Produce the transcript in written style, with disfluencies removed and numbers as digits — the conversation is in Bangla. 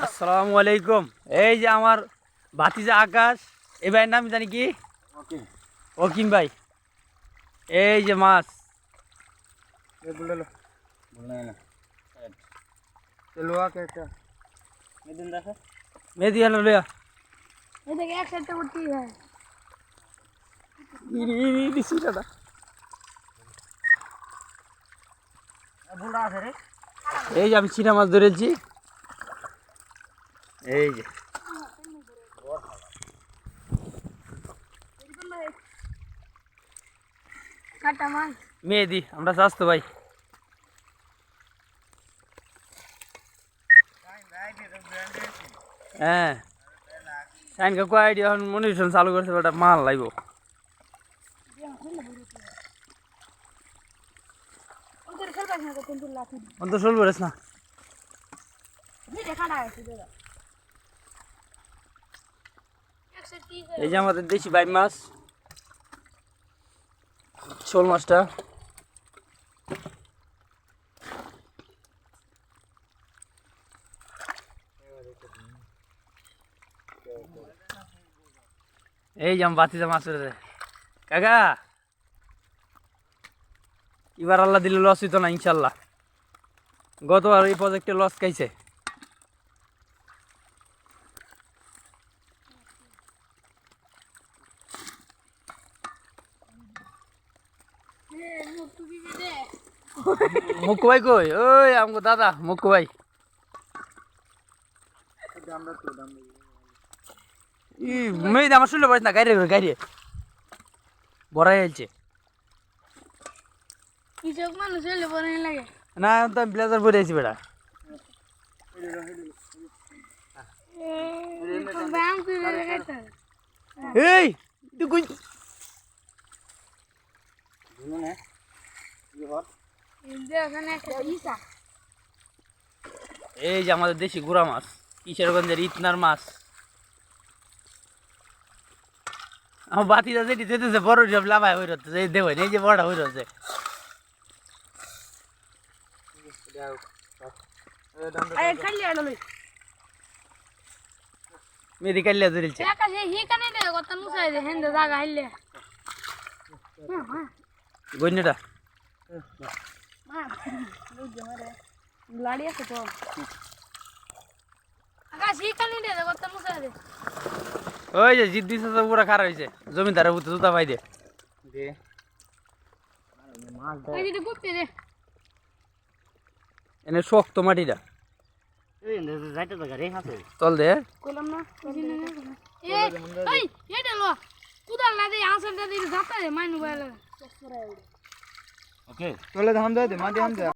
আসসালামু আলাইকুম। এই যে আমার ভাতিজা আকাশ, এই ভাইয়ের নাম জানি কি? ওকিম ভাই। এই যে মাছ মেদি হলো লিয়া এই যে আমি চিনা মাছ ধরেছি। এই যে মেহেদি, আমরা স্বাস্থ্য ভাই। হ্যাঁ, সাইন কাকু আইডিয়া এখন মনিটন চালু করছে, ওটা মাল লাগবো। অন্ত চলবো রেস না। এই যে আমাদের দেশি বাইম মাছ, শোল মাছটা। এই যে আমি বাতিজা মাছ ধরে কাকা, এবার আল্লাহ দিলে লস হইতো না ইনশাল্লাহ। গতবার এই প্রজেক্টে লস খাইছে। মুক্কু ভাই কই? ওই আমগো দাদা মুক্কু ভাই। মেয়ে আমার শুনলে পারিস না, গাড়ি গাড়ি বড়াই আলছে না। তো আমি ব্লেজার পরে আছি বেটা। এই এই যে আমাদের দেশি গুড়া মাছ, কিশোরগঞ্জের ইতনার মাছ। আমার বাতিটা যেটি যেতেছে বড় সব লাভায় হয়ে রচ্ছে, এই দেবেন এই যে বড়টা হয়ে রচ্ছে। মেদি কালিয়া ধরেছে গন্যটা। ওই যে জিদ্দি পুরা খারাপ হয়েছে, জমিদারের বুতে জুতা পাই দে। এনে শক্ত মাটিটা চল দে। চলে ধান দেয় মাটি আম দেয়।